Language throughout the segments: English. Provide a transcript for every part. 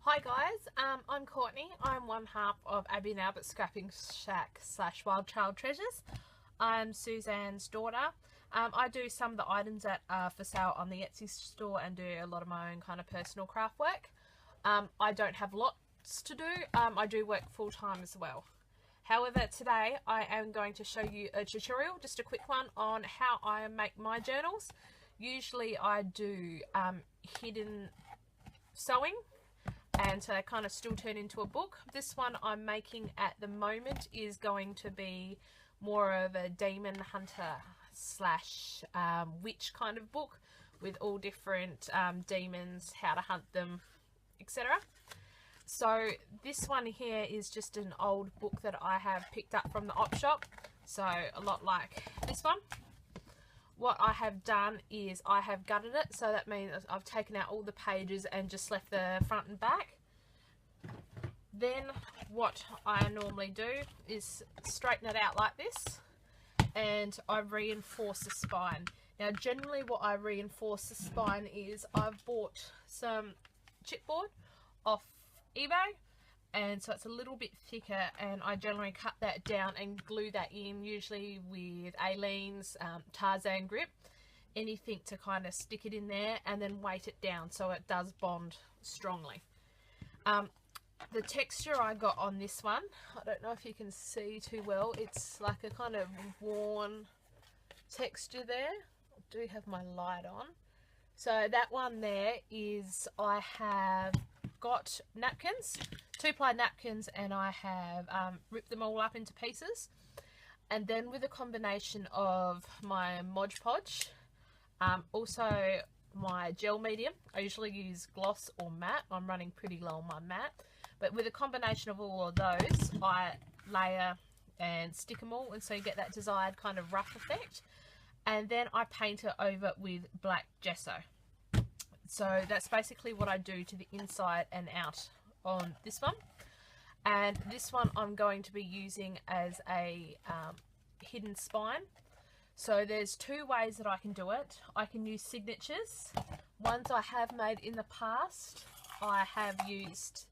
Hi guys, I'm Courtney. I'm one half of Abby and Albert Scrapping Shack / Wild Child Treasures. I'm Suzanne's daughter. I do some of the items that are for sale on the Etsy store and do a lot of my own kind of personal craft work. I don't have lots to do. I do work full time as well. However, today I am going to show you a tutorial, just a quick one, on how I make my journals. Usually I do hidden sewing, and so they kind of still turn into a book. This one I'm making at the moment is going to be more of a demon hunter / witch kind of book, with all different demons, how to hunt them, etc. So this one here is just an old book that I have picked up from the op shop, so a lot like this one. What I have done is I have gutted it, so that means I've taken out all the pages and just left the front and back. Then what I normally do is straighten it out like this, and I reinforce the spine. Now generally what I reinforce the spine is I've bought some chipboard off eBay, and so it's a little bit thicker, and I generally cut that down and glue that in, usually with Aleene's Tarzan grip, anything to kind of stick it in there, and then weight it down so it does bond strongly. The texture I got on this one, I don't know if you can see too well, it's like a kind of worn texture there. I do have my light on. So that one there is, I have got napkins, 2-ply napkins, and I have ripped them all up into pieces, and then with a combination of my Mod Podge, also my gel medium. I usually use gloss or matte. I'm running pretty low on my matte, but with a combination of all of those, I layer and stick them all, and so you get that desired kind of rough effect, and then I paint it over with black gesso. So that's basically what I do to the inside and out on this one. And this one I'm going to be using as a hidden spine. So there's two ways that I can do it. I can use signatures. Ones I have made in the past, I have used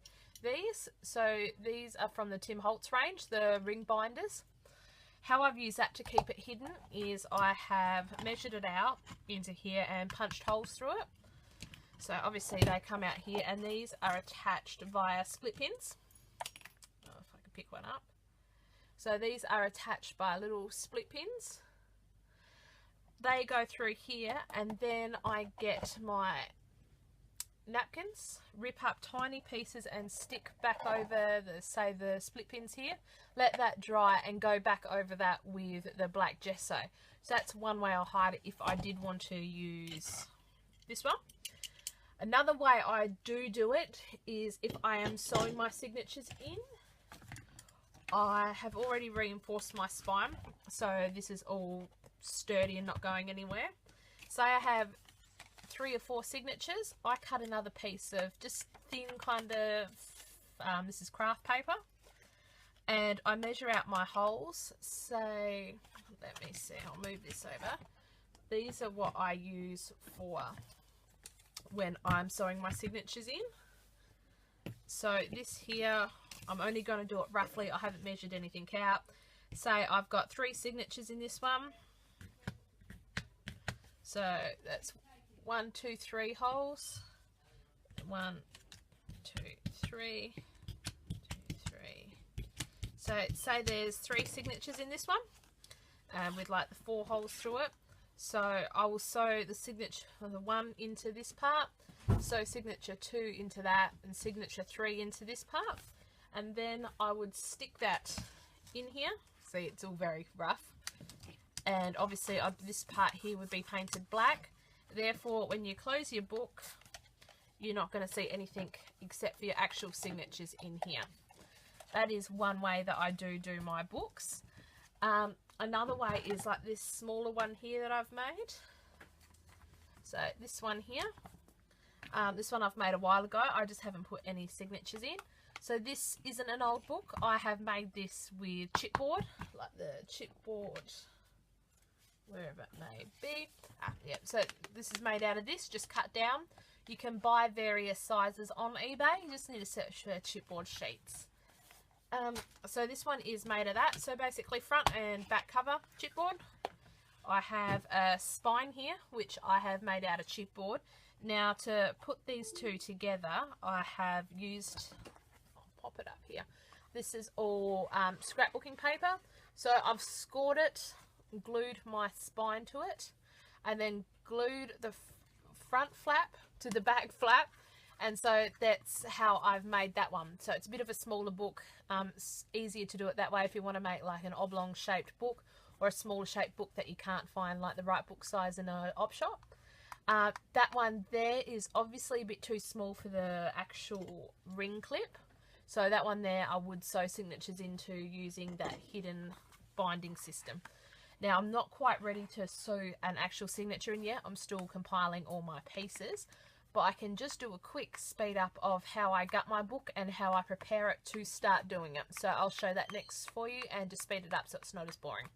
these. So these are from the Tim Holtz range, the ring binders. How I've used that to keep it hidden is I have measured it out into here and punched holes through it. So obviously they come out here, and these are attached via split pins. Oh, if I can pick one up. So these are attached by little split pins. They go through here, and then I get my napkins, rip up tiny pieces and stick back over the split pins here. Let that dry and go back over that with the black gesso. So that's one way I'll hide it if I did want to use this one. Another way I do it is if I am sewing my signatures in. I have already reinforced my spine, so this is all sturdy and not going anywhere. Say I have 3 or 4 signatures, I cut another piece of just thin kind of, this is craft paper, and I measure out my holes. So let me see, I'll move this over. These are what I use for when I'm sewing my signatures in. So this here, I'm only going to do it roughly. I haven't measured anything out. Say I've got 3 signatures in this one. So that's 1, 2, 3 holes. 1, 2, 3, 2, 3. So say there's 3 signatures in this one, with like the 4 holes through it. So I will sew the signature, the 1 into this part, sew signature 2 into that, and signature 3 into this part, and then I would stick that in here. See, it's all very rough, and obviously this part here would be painted black. Therefore, when you close your book, you're not going to see anything except for your actual signatures in here. That is one way that I do my books. Another way is like this smaller one here that I've made. So this one here, this one I've made a while ago. I just haven't put any signatures in. So this isn't an old book. I have made this with chipboard, like the chipboard, wherever it may be. Yeah, so this is made out of this, just cut down. You can buy various sizes on eBay. You just need to search for chipboard sheets. So this one is made of that. So basically front and back cover chipboard. I have a spine here, which I have made out of chipboard. Now to put these two together, I have used, I'll pop it up here. This is all scrapbooking paper. So I've scored it, glued my spine to it, and then glued the front flap to the back flap. And so that's how I've made that one. So it's a bit of a smaller book. It's easier to do it that way if you want to make like an oblong shaped book, or a smaller shaped book that you can't find like the right book size in a op shop. That one there is obviously a bit too small for the actual ring clip. So that one there I would sew signatures into using that hidden binding system. Now I'm not quite ready to sew an actual signature in yet. I'm still compiling all my pieces. But I can just do a quick speed up of how I gut my book and how I prepare it to start doing it. So I'll show that next for you and just speed it up so it's not as boring.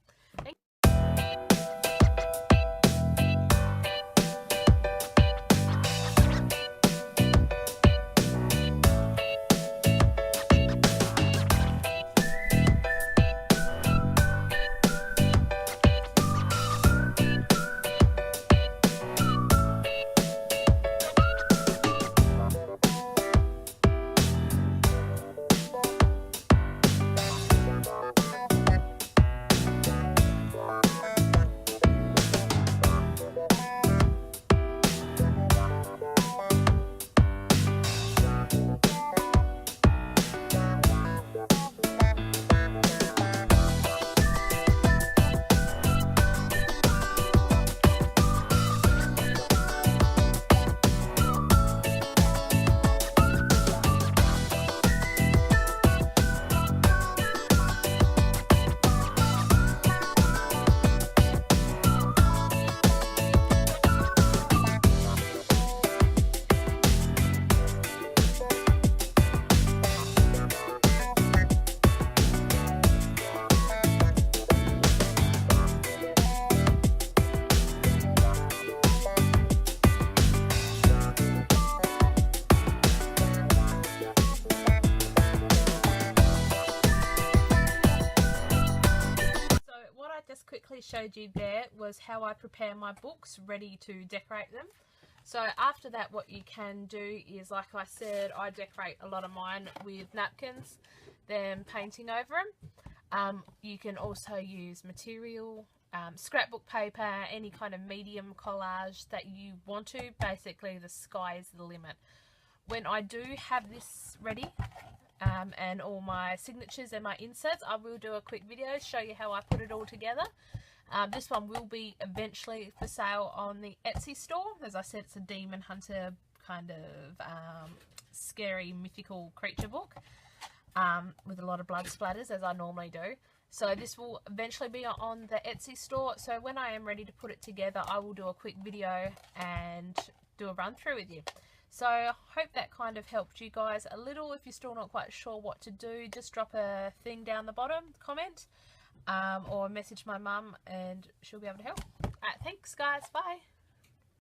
Quickly showed you there was how I prepare my books ready to decorate them. So after that, what you can do is, like I said, I decorate a lot of mine with napkins, then painting over them. You can also use material, scrapbook paper, any kind of medium collage that you want to. Basically the sky is the limit. When I do have this ready, and all my signatures and my inserts, I will do a quick video show you how I put it all together. This one will be eventually for sale on the Etsy store. As I said, it's a demon hunter kind of scary mythical creature book with a lot of blood splatters, as I normally do. So this will eventually be on the Etsy store. So when I am ready to put it together, I will do a quick video and do a run through with you. So I hope that kind of helped you guys a little. If you're still not quite sure what to do, just drop a thing down the bottom, comment, or message my mum and she'll be able to help. Alright, thanks guys, bye.